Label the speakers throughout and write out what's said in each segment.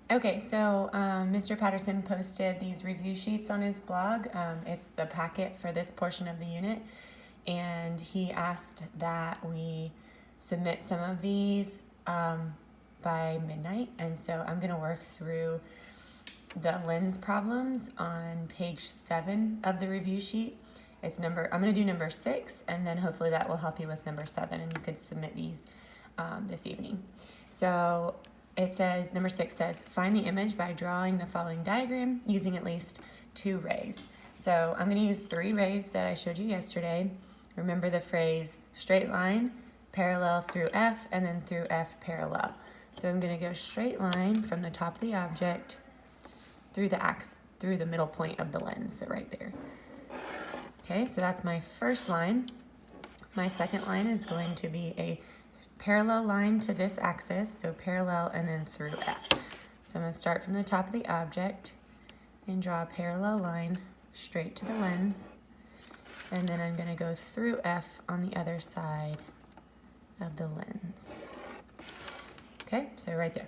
Speaker 1: Okay, so Mr. Patterson posted these review sheets on his blog. It's the packet for this portion of the unit, and he asked that we submit some of these by midnight, and so I'm going to work through the lens problems on page 7 of the review sheet. I'm going to do number 6, and then hopefully that will help you with number 7, and you could submit these this evening. So it says, number 6 says, find the image by drawing the following diagram using at least 2 rays. So I'm going to use 3 rays that I showed you yesterday. Remember the phrase straight line, parallel through F, and then through F parallel. So I'm going to go straight line from the top of the object through the middle point of the lens, so right there. Okay, so that's my first line. My second line is going to be a parallel line to this axis, so parallel and then through F. So I'm going to start from the top of the object and draw a parallel line straight to the lens, and then I'm going to go through F on the other side of the lens. Okay, so right there.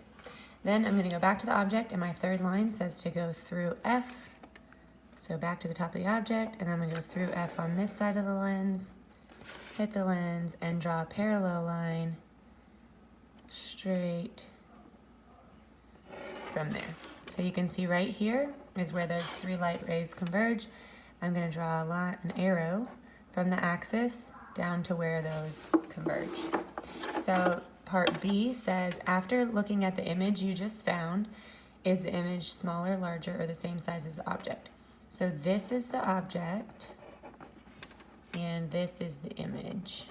Speaker 1: Then I'm going to go back to the object, and my third line says to go through F. So back to the top of the object, and then I'm going to go through F on this side of the lens, hit the lens, and draw a parallel line straight from there. So you can see right here is where those 3 light rays converge. I'm going to draw an arrow from the axis down to where those converge. So part B says, after looking at the image you just found, is the image smaller, larger, or the same size as the object? So this is the object, and this is the image.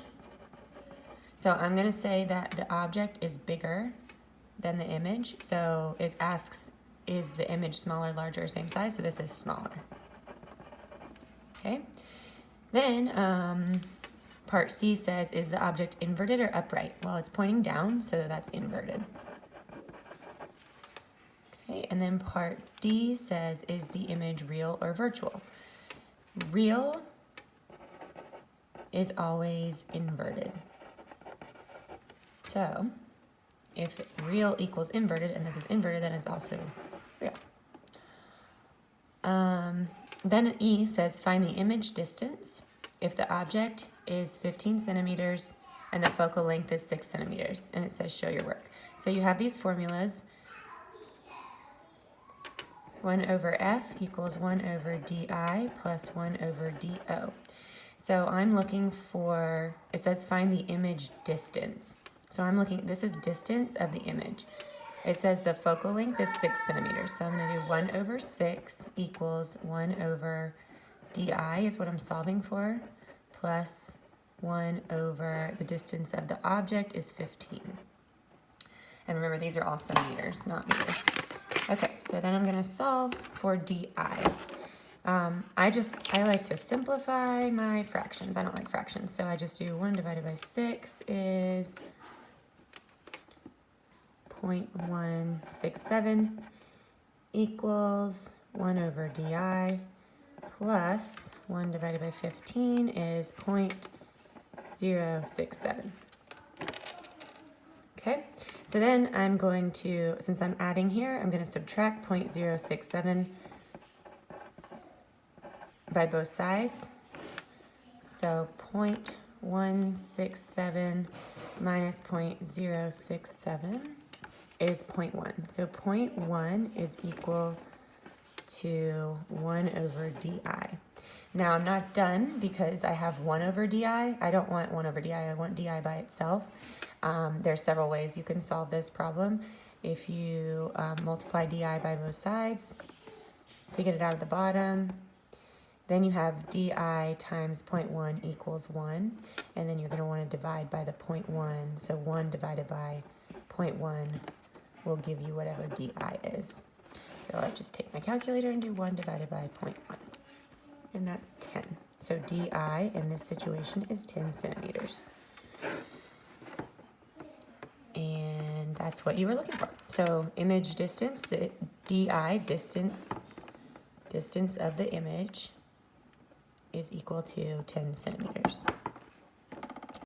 Speaker 1: So I'm going to say that the object is bigger than the image. So it asks, is the image smaller, larger, or same size? So this is smaller. Okay. Then part C says, is the object inverted or upright? Well, it's pointing down, so that's inverted. Okay, and then part D says, is the image real or virtual? Real is always inverted. So if real equals inverted, and this is inverted, then it's also real. Then E says, find the image distance if the object is 15 centimeters and the focal length is 6 centimeters, and it says show your work. So you have these formulas. 1 over F equals 1 over DI plus 1 over DO. So I'm looking for, it says find the image distance. So I'm looking, this is distance of the image. It says the focal length is 6 centimeters. So I'm going to do 1 over 6 equals 1 over DI is what I'm solving for, plus 1 over the distance of the object is 15. And remember, these are all centimeters, not meters. Okay, so then I'm going to solve for DI. I like to simplify my fractions. I don't like fractions, so I just do 1 divided by 6 is 0.167 equals 1 over DI plus 1 divided by 15 is 0.067. Okay, so then I'm going to, since I'm adding here, I'm going to subtract 0.067 by both sides. So 0.167 minus 0.067 is 0.1. So 0.1 is equal to 1 over DI. Now I'm not done because I have 1 over DI. I don't want 1 over DI, I want DI by itself. There's several ways you can solve this problem. If you multiply DI by both sides to get it out of the bottom, then you have DI times 0.1 equals 1, and then you're going to want to divide by the 0.1, so 1 divided by 0.1 will give you whatever DI is. So I just take my calculator and do 1 divided by 0.1, and that's 10. So DI in this situation is 10 centimeters. And that's what you were looking for. So image distance, the DI, distance of the image, is equal to 10 centimeters.